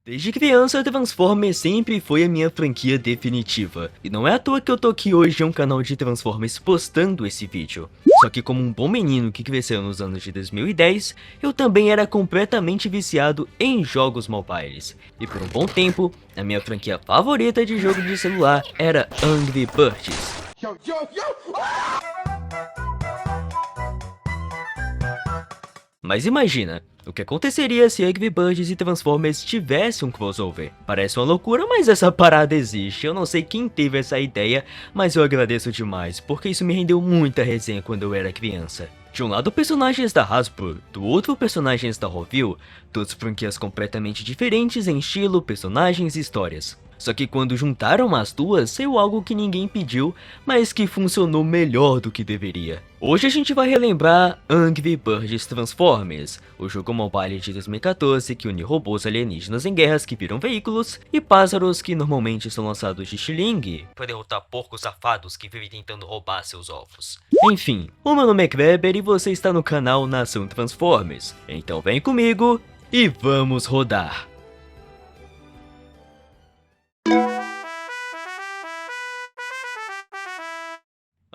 Desde criança, Transformers sempre foi a minha franquia definitiva. E não é à toa que eu tô aqui hoje em um canal de Transformers postando esse vídeo. Só que como um bom menino que cresceu nos anos de 2010, eu também era completamente viciado em jogos mobiles. E por um bom tempo, a minha franquia favorita de jogo de celular era Angry Birds. Mas imagina, o que aconteceria se Angry Birds e Transformers tivessem um crossover? Parece uma loucura, mas essa parada existe. Eu não sei quem teve essa ideia, mas eu agradeço demais, porque isso me rendeu muita resenha quando eu era criança. De um lado personagens da Hasbro, do outro personagens da Rovio, todas franquias completamente diferentes em estilo, personagens e histórias. Só que quando juntaram as duas, saiu algo que ninguém pediu, mas que funcionou melhor do que deveria. Hoje a gente vai relembrar Angry Birds Transformers, o jogo mobile de 2014 que une robôs alienígenas em guerras que viram veículos e pássaros que normalmente são lançados de estilingue para derrotar porcos safados que vivem tentando roubar seus ovos. Enfim, o meu nome é Kreber e você está no canal Nação Transformers, então vem comigo e vamos rodar!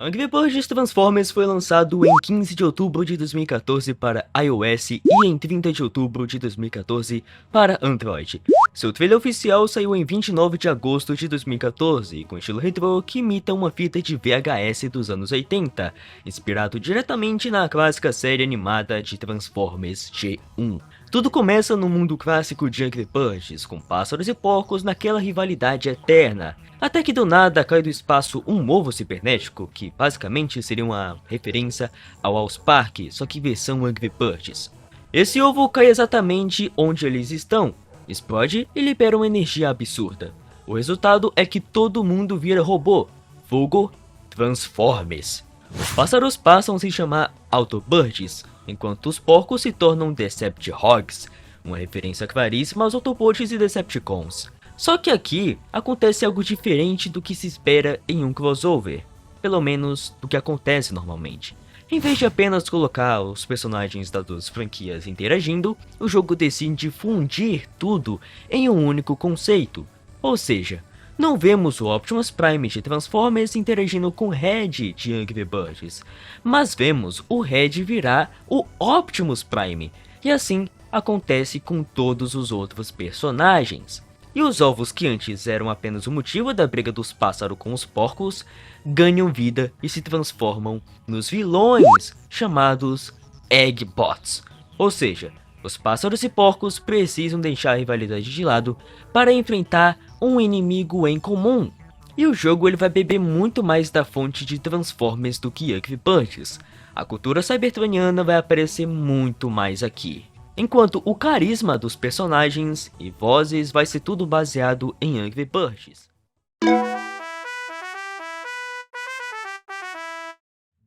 Angry Birds Transformers foi lançado em 15 de outubro de 2014 para iOS e em 30 de outubro de 2014 para Android. Seu trailer oficial saiu em 29 de agosto de 2014, com estilo retrô que imita uma fita de VHS dos anos 80, inspirado diretamente na clássica série animada de Transformers G1. Tudo começa no mundo clássico de Angry Birds, com pássaros e porcos naquela rivalidade eterna, até que do nada cai do espaço um ovo cibernético, que basicamente seria uma referência ao House Park, só que versão Angry Birds. Esse ovo cai exatamente onde eles estão, explode e libera uma energia absurda. O resultado é que todo mundo vira robô, vulgo Transformers. Os pássaros passam a se chamar Autobots, enquanto os porcos se tornam Deceptihogs, uma referência claríssima aos Autobots e Decepticons. Só que aqui acontece algo diferente do que se espera em um crossover, pelo menos do que acontece normalmente. Em vez de apenas colocar os personagens das duas franquias interagindo, o jogo decide fundir tudo em um único conceito, ou seja, não vemos o Optimus Prime de Transformers interagindo com o Red de Angry Birds, mas vemos o Red virar o Optimus Prime, e assim acontece com todos os outros personagens. E os ovos que antes eram apenas o motivo da briga dos pássaros com os porcos, ganham vida e se transformam nos vilões chamados Eggbots, ou seja, os pássaros e porcos precisam deixar a rivalidade de lado para enfrentar um inimigo em comum. E o jogo ele vai beber muito mais da fonte de Transformers do que Angry Birds. A cultura cybertroniana vai aparecer muito mais aqui. Enquanto o carisma dos personagens e vozes vai ser tudo baseado em Angry Birds.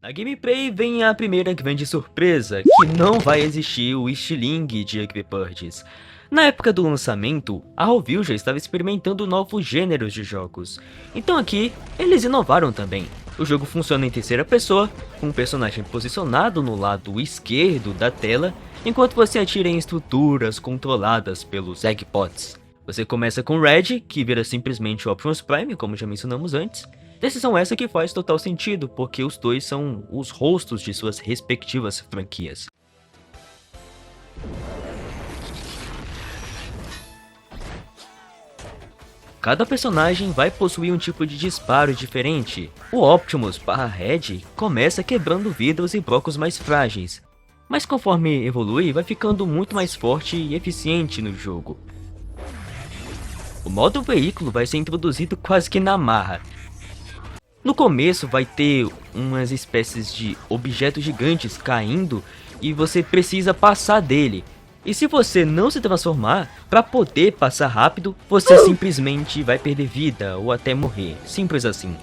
Na gameplay vem a primeira grande surpresa, que não vai existir o estilingue de Angry Birds. Na época do lançamento, a Rovio já estava experimentando novos gêneros de jogos, então aqui eles inovaram também. O jogo funciona em terceira pessoa, com um personagem posicionado no lado esquerdo da tela, enquanto você atira em estruturas controladas pelos Eggbots. Você começa com Red, que vira simplesmente o Optimus Prime, como já mencionamos antes. Decisão essa que faz total sentido, porque os dois são os rostos de suas respectivas franquias. Cada personagem vai possuir um tipo de disparo diferente. O Optimus /Red começa quebrando vidros e blocos mais frágeis, mas conforme evolui vai ficando muito mais forte e eficiente no jogo. O modo veículo vai ser introduzido quase que na marra. No começo vai ter umas espécies de objetos gigantes caindo e você precisa passar dele. E se você não se transformar, para poder passar rápido, você simplesmente vai perder vida ou até morrer, simples assim.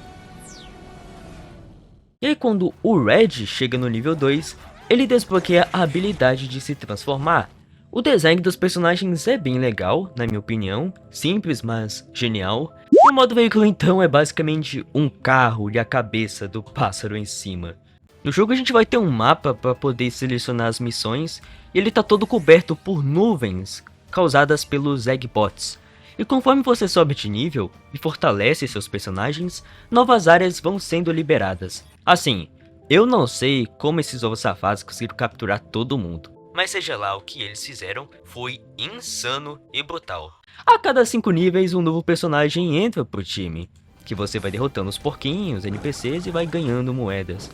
E aí quando o Red chega no nível 2, ele desbloqueia a habilidade de se transformar. O design dos personagens é bem legal, na minha opinião, simples mas genial. E o modo veículo então é basicamente um carro e a cabeça do pássaro em cima. No jogo a gente vai ter um mapa para poder selecionar as missões, e ele tá todo coberto por nuvens, causadas pelos Eggbots. E conforme você sobe de nível e fortalece seus personagens, novas áreas vão sendo liberadas. Assim, eu não sei como esses ovos safados conseguiram capturar todo mundo, mas seja lá o que eles fizeram, foi insano e brutal. A cada 5 níveis um novo personagem entra pro time, que você vai derrotando os porquinhos, NPCs e vai ganhando moedas.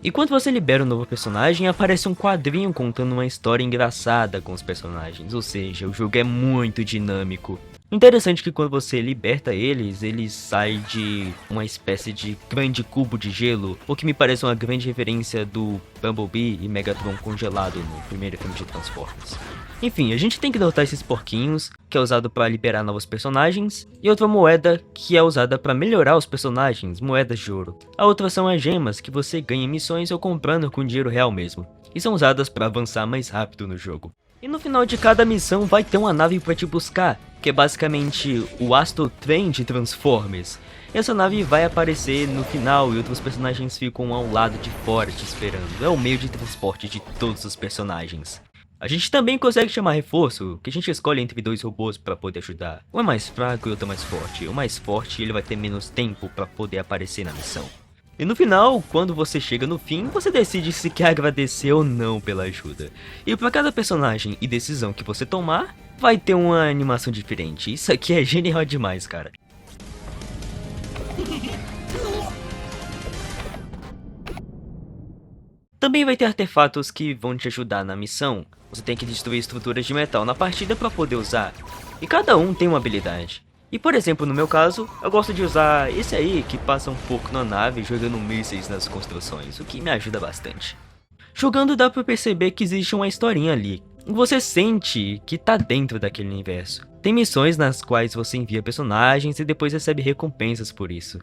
E quando você libera um novo personagem, aparece um quadrinho contando uma história engraçada com os personagens, ou seja, o jogo é muito dinâmico. Interessante que quando você liberta eles saem de uma espécie de grande cubo de gelo, o que me parece uma grande referência do Bumblebee e Megatron congelado no primeiro filme de Transformers. Enfim, a gente tem que derrotar esses porquinhos, que é usado para liberar novos personagens, e outra moeda que é usada para melhorar os personagens, moedas de ouro. A outra são as gemas, que você ganha em missões ou comprando com dinheiro real mesmo, e são usadas para avançar mais rápido no jogo. E no final de cada missão vai ter uma nave para te buscar, que é basicamente o Astro Train de Transformers. Essa nave vai aparecer no final e outros personagens ficam ao lado de fora te esperando. É o meio de transporte de todos os personagens. A gente também consegue chamar reforço, que a gente escolhe entre 2 robôs para poder ajudar. Um é mais fraco e o outro é mais forte. O mais forte ele vai ter menos tempo para poder aparecer na missão. E no final, quando você chega no fim, você decide se quer agradecer ou não pela ajuda. E para cada personagem e decisão que você tomar, vai ter uma animação diferente. Isso aqui é genial demais, cara. Também vai ter artefatos que vão te ajudar na missão. Você tem que destruir estruturas de metal na partida para poder usar. E cada um tem uma habilidade. E por exemplo, no meu caso, eu gosto de usar esse aí que passa um pouco na nave jogando mísseis nas construções, o que me ajuda bastante. Jogando dá pra perceber que existe uma historinha ali. Você sente que tá dentro daquele universo. Tem missões nas quais você envia personagens e depois recebe recompensas por isso.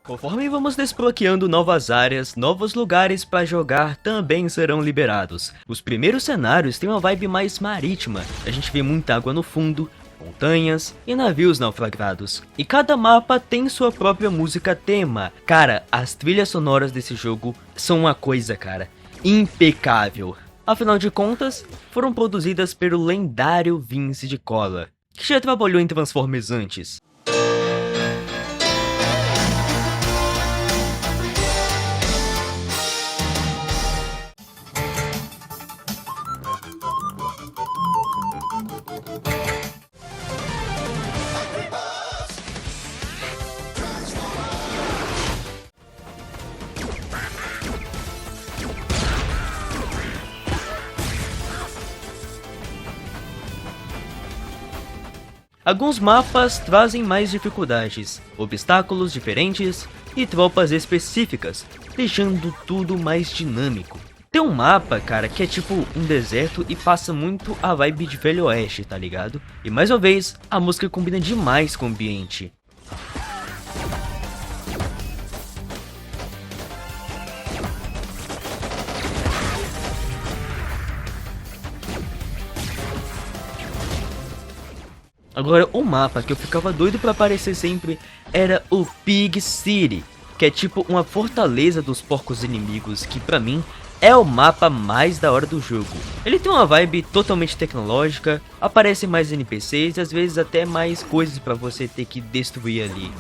Conforme vamos desbloqueando novas áreas, novos lugares para jogar também serão liberados. Os primeiros cenários têm uma vibe mais marítima, a gente vê muita água no fundo, montanhas e navios naufragados. E cada mapa tem sua própria música tema. Cara, as trilhas sonoras desse jogo são uma coisa, cara, impecável. Afinal de contas, foram produzidas pelo lendário Vince de Cola, que já trabalhou em Transformers antes. Alguns mapas trazem mais dificuldades, obstáculos diferentes e tropas específicas, deixando tudo mais dinâmico. Tem um mapa, cara, que é tipo um deserto e passa muito a vibe de Velho Oeste, tá ligado? E mais uma vez, a música combina demais com o ambiente. Agora, o mapa que eu ficava doido pra aparecer sempre era o Pig City, que é tipo uma fortaleza dos porcos inimigos, que pra mim é o mapa mais da hora do jogo. Ele tem uma vibe totalmente tecnológica, aparecem mais NPCs e às vezes até mais coisas pra você ter que destruir ali.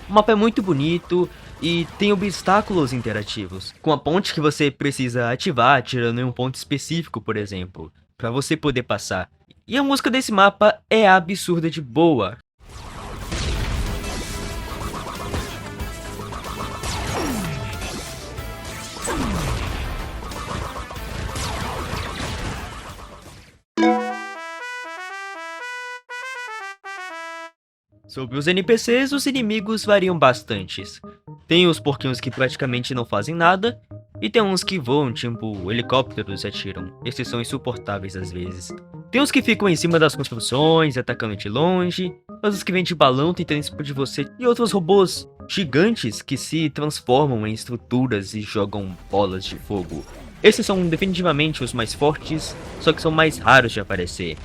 O mapa é muito bonito e tem obstáculos interativos, com a ponte que você precisa ativar atirando em um ponto específico, por exemplo, pra você poder passar. E a música desse mapa é absurda de boa. Sobre os NPCs, os inimigos variam bastante. Tem os porquinhos que praticamente não fazem nada, e tem uns que voam, tipo helicópteros e atiram. Esses são insuportáveis às vezes. Tem uns que ficam em cima das construções, atacando de longe, outros que vêm de balão tentando explodir você, e outros robôs gigantes que se transformam em estruturas e jogam bolas de fogo. Esses são definitivamente os mais fortes, só que são mais raros de aparecer.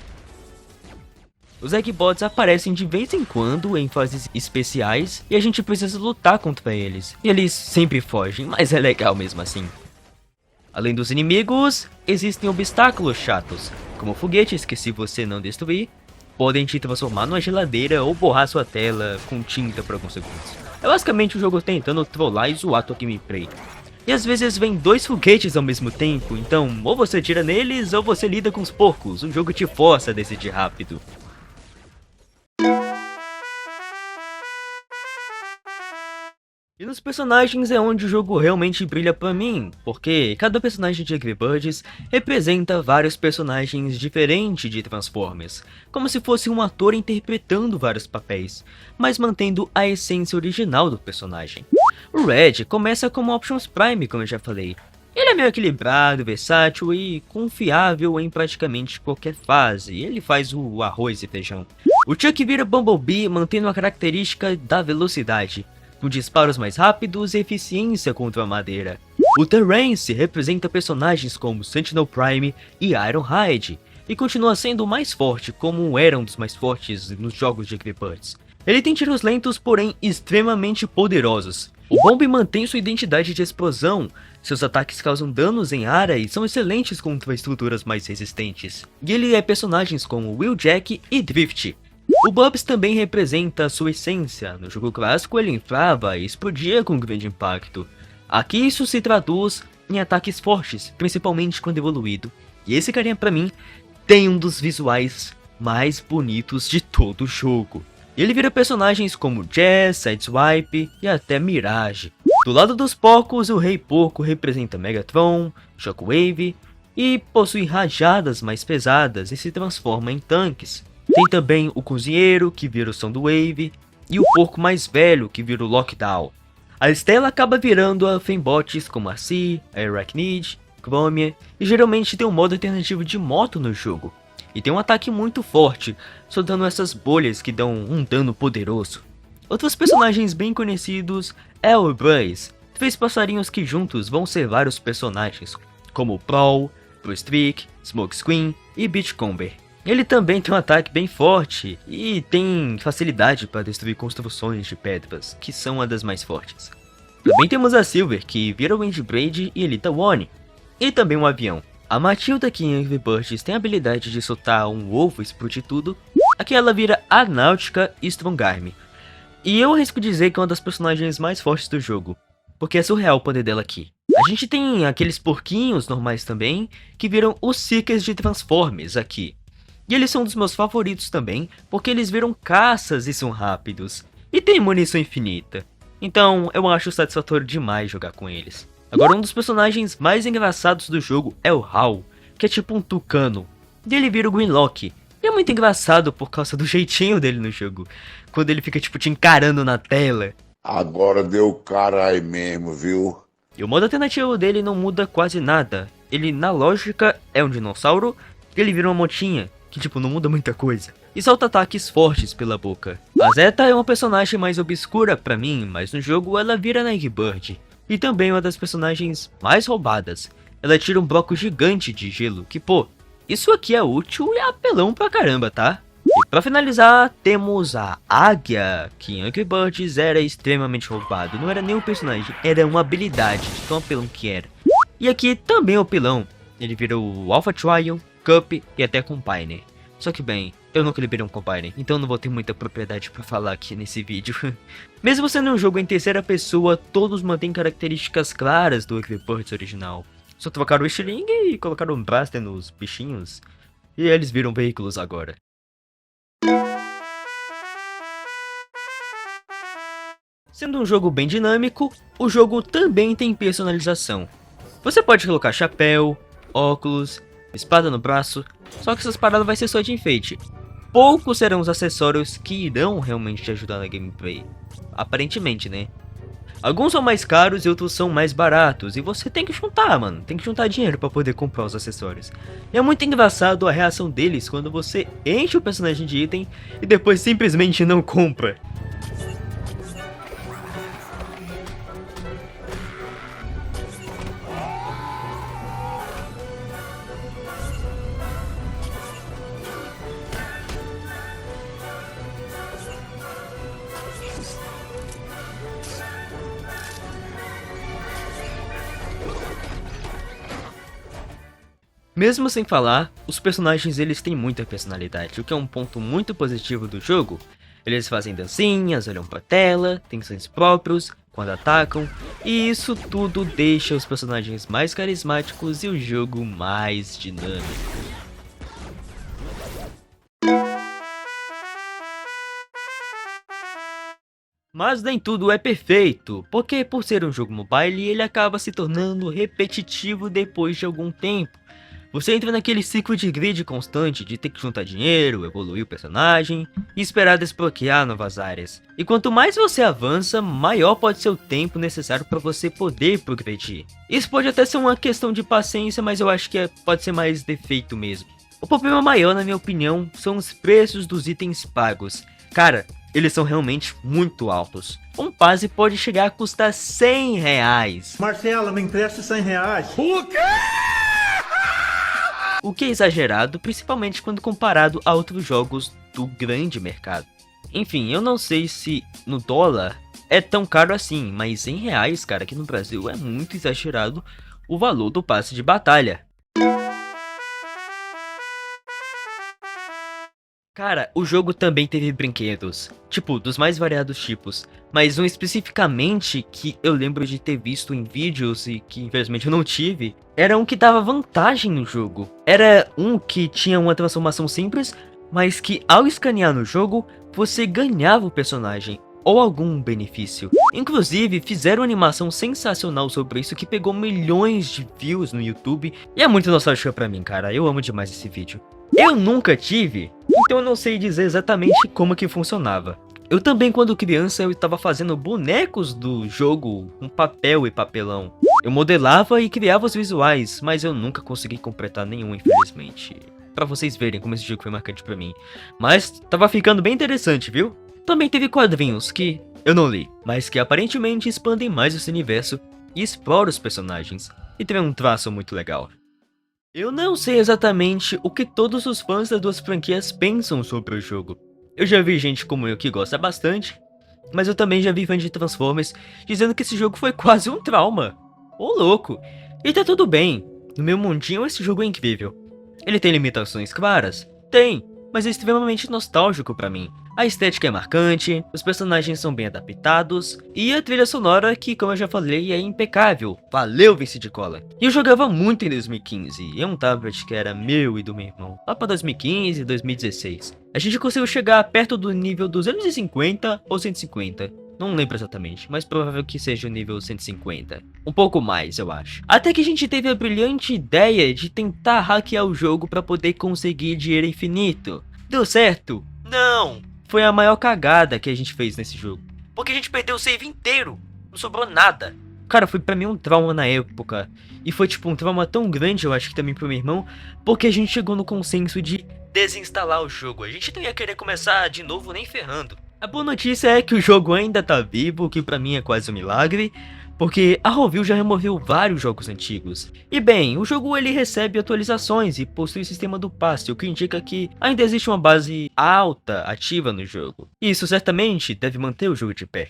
Os Eggbots aparecem de vez em quando em fases especiais e a gente precisa lutar contra eles. E eles sempre fogem, mas é legal mesmo assim. Além dos inimigos, existem obstáculos chatos, como foguetes que, se você não destruir, podem te transformar numa geladeira ou borrar sua tela com tinta por alguns segundos. É basicamente o jogo tentando trollar e zoar tua gameplay. E às vezes vem dois foguetes ao mesmo tempo, então ou você tira neles ou você lida com os porcos, o jogo te força a decidir rápido. E nos personagens é onde o jogo realmente brilha pra mim, porque cada personagem de Angry Birds representa vários personagens diferentes de Transformers, como se fosse um ator interpretando vários papéis, mas mantendo a essência original do personagem. O Red começa como Optimus Prime, como eu já falei. Ele é meio equilibrado, versátil e confiável em praticamente qualquer fase, ele faz o arroz e feijão. O Chuck vira Bumblebee mantendo a característica da velocidade, com disparos mais rápidos e eficiência contra a madeira. O Terrence representa personagens como Sentinel Prime e Ironhide, e continua sendo o mais forte, como era um dos mais fortes nos jogos de Angry Birds. Ele tem tiros lentos, porém extremamente poderosos. O Bomb mantém sua identidade de explosão, seus ataques causam danos em área e são excelentes contra estruturas mais resistentes. E ele é personagens como Wheeljack e Drift. O Bubs também representa a sua essência. No jogo clássico ele inflava e explodia com grande impacto. Aqui isso se traduz em ataques fortes, principalmente quando evoluído. E esse carinha pra mim tem um dos visuais mais bonitos de todo o jogo. Ele vira personagens como Jazz, Sideswipe e até Mirage. Do lado dos porcos, o Rei Porco representa Megatron, Shockwave e possui rajadas mais pesadas e se transforma em tanques. Tem também o Cozinheiro, que vira o Soundwave, e o Porco mais velho, que vira o Lockdown. A Stella acaba virando a Fembots como a Sea, a Arachnid, Chromia, e geralmente tem um modo alternativo de moto no jogo. E tem um ataque muito forte, soltando essas bolhas que dão um dano poderoso. Outros personagens bem conhecidos é o Buzz, 3 passarinhos que juntos vão ser vários personagens, como o Prowl, Streak, Smokescreen e Beachcomber. Ele também tem um ataque bem forte e tem facilidade para destruir construções de pedras, que são uma das mais fortes. Também temos a Silver, que vira o Windbraid e Elita One, e também um avião. A Matilda, que em Angry Birds tem a habilidade de soltar um ovo e explodir tudo, aqui ela vira a Náutica e Strongarm. E eu arrisco dizer que é uma das personagens mais fortes do jogo, porque é surreal o poder dela aqui. A gente tem aqueles porquinhos normais também, que viram os Seekers de Transformers aqui. E eles são um dos meus favoritos também, porque eles viram caças e são rápidos. E tem munição infinita. Então eu acho satisfatório demais jogar com eles. Agora um dos personagens mais engraçados do jogo é o Hal, que é tipo um tucano. E ele vira o Grimlock. E é muito engraçado por causa do jeitinho dele no jogo. Quando ele fica tipo te encarando na tela. Agora deu cara aí mesmo, viu? E o modo alternativo dele não muda quase nada. Ele na lógica é um dinossauro e ele vira uma motinha. Que tipo, não muda muita coisa. E solta ataques fortes pela boca. A Zeta é uma personagem mais obscura pra mim, mas no jogo ela vira Angry Bird. E também uma das personagens mais roubadas. Ela tira um bloco gigante de gelo, que pô, isso aqui é útil e apelão pra caramba, tá? E pra finalizar, temos a Águia, que em Angry Birds era extremamente roubado. Não era nem um personagem, era uma habilidade, de tão apelão que era. E aqui também é o pilão. Ele vira o Alpha Trial, Cup e até Compiner. Só que bem, eu nunca liberei um Compiner, então não vou ter muita propriedade pra falar aqui nesse vídeo. Mesmo sendo um jogo em terceira pessoa, todos mantêm características claras do Angry Birds original. Só trocaram o Stiling e colocaram um Blaster nos bichinhos, e eles viram veículos agora. Sendo um jogo bem dinâmico, o jogo também tem personalização. Você pode colocar chapéu, óculos, espada no braço, só que essas paradas vai ser só de enfeite. Poucos serão os acessórios que irão realmente te ajudar na gameplay. Aparentemente, né? Alguns são mais caros e outros são mais baratos. E você tem que juntar, mano. Tem que juntar dinheiro pra poder comprar os acessórios. E é muito engraçado a reação deles quando você enche o personagem de item e depois simplesmente não compra. Mesmo sem falar, os personagens eles têm muita personalidade, o que é um ponto muito positivo do jogo. Eles fazem dancinhas, olham pra tela, têm sons próprios quando atacam, e isso tudo deixa os personagens mais carismáticos e o jogo mais dinâmico. Mas nem tudo é perfeito, porque por ser um jogo mobile, ele acaba se tornando repetitivo depois de algum tempo. Você entra naquele ciclo de grid constante de ter que juntar dinheiro, evoluir o personagem e esperar desbloquear novas áreas. E quanto mais você avança, maior pode ser o tempo necessário para você poder progredir. Isso pode até ser uma questão de paciência, mas eu acho que pode ser mais defeito mesmo. O problema maior, na minha opinião, são os preços dos itens pagos. Cara, eles são realmente muito altos. Um passe pode chegar a custar R$100. Marcela, me empresta R$100. O quê? O que é exagerado, principalmente quando comparado a outros jogos do grande mercado. Enfim, eu não sei se no dólar é tão caro assim, mas em reais, cara, aqui no Brasil é muito exagerado o valor do passe de batalha. Cara, o jogo também teve brinquedos, tipo, dos mais variados tipos, mas um especificamente que eu lembro de ter visto em vídeos e que infelizmente eu não tive, era um que dava vantagem no jogo. Era um que tinha uma transformação simples, mas que ao escanear no jogo, você ganhava o personagem ou algum benefício. Inclusive, fizeram uma animação sensacional sobre isso que pegou milhões de views no YouTube e é muito nostálgico pra mim, cara, eu amo demais esse vídeo. Eu nunca tive, então eu não sei dizer exatamente como que funcionava. Eu também, quando criança, eu estava fazendo bonecos do jogo com papel e papelão. Eu modelava e criava os visuais, mas eu nunca consegui completar nenhum, infelizmente. Pra vocês verem como esse jogo foi marcante pra mim. Mas tava ficando bem interessante, viu? Também teve quadrinhos que eu não li, mas que aparentemente expandem mais esse universo e exploram os personagens. E tem um traço muito legal. Eu não sei exatamente o que todos os fãs das duas franquias pensam sobre o jogo. Eu já vi gente como eu que gosta bastante, mas eu também já vi fãs de Transformers dizendo que esse jogo foi quase um trauma. Ô louco! E tá tudo bem, no meu mundinho esse jogo é incrível. Ele tem limitações claras? Tem, mas é extremamente nostálgico pra mim. A estética é marcante, os personagens são bem adaptados, e a trilha sonora que, como eu já falei, é impecável. Valeu, Vince de Cola! E eu jogava muito em 2015, em um tablet que era meu e do meu irmão, lá pra 2015 e 2016. A gente conseguiu chegar perto do nível 250 ou 150. Não lembro exatamente, mas provável que seja o nível 150. Um pouco mais, eu acho. Até que a gente teve a brilhante ideia de tentar hackear o jogo pra poder conseguir dinheiro infinito. Deu certo? Não! Foi a maior cagada que a gente fez nesse jogo. Porque a gente perdeu o save inteiro. Não sobrou nada. Cara, foi pra mim um trauma na época. E foi tipo um trauma tão grande, eu acho que também pro meu irmão. Porque a gente chegou no consenso de desinstalar o jogo. A gente não ia querer começar de novo nem ferrando. A boa notícia é que o jogo ainda tá vivo, o que pra mim é quase um milagre. Porque a Rovio já removeu vários jogos antigos. E bem, o jogo ele recebe atualizações e possui o sistema do passe, o que indica que ainda existe uma base alta ativa no jogo. E isso certamente deve manter o jogo de pé.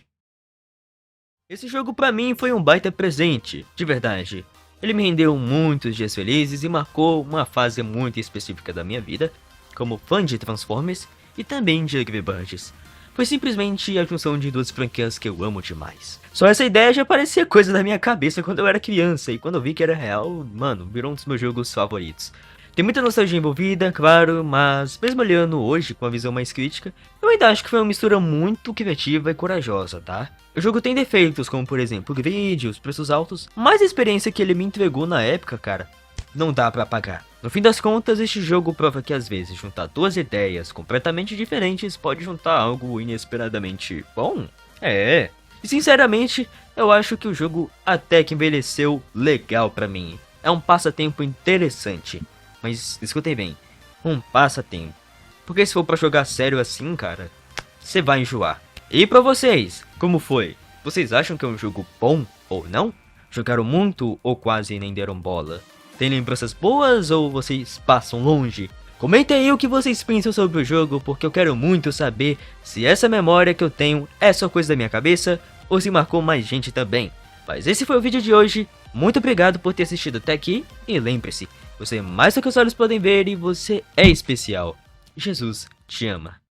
Esse jogo pra mim foi um baita presente, de verdade. Ele me rendeu muitos dias felizes e marcou uma fase muito específica da minha vida, como fã de Transformers e também de Angry Birds. Foi simplesmente a junção de duas franquias que eu amo demais. Só essa ideia já parecia coisa da minha cabeça quando eu era criança, e quando eu vi que era real, mano, virou um dos meus jogos favoritos. Tem muita nostalgia envolvida, claro, mas mesmo olhando hoje com a visão mais crítica, eu ainda acho que foi uma mistura muito criativa e corajosa, tá? O jogo tem defeitos, como por exemplo o grid, os preços altos, mas a experiência que ele me entregou na época, cara, não dá pra pagar. No fim das contas, este jogo prova que às vezes juntar duas ideias completamente diferentes pode juntar algo inesperadamente bom. E sinceramente, eu acho que o jogo até que envelheceu legal pra mim. É um passatempo interessante. Mas escutem bem, um passatempo. Porque se for pra jogar sério assim, cara, você vai enjoar. E pra vocês, como foi? Vocês acham que é um jogo bom ou não? Jogaram muito ou quase nem deram bola? Tem lembranças boas ou vocês passam longe? Comentem aí o que vocês pensam sobre o jogo, porque eu quero muito saber se essa memória que eu tenho é só coisa da minha cabeça ou se marcou mais gente também. Mas esse foi o vídeo de hoje, Muito obrigado por ter assistido até aqui e lembre-se, você é mais do que os olhos podem ver e você é especial. Jesus te ama.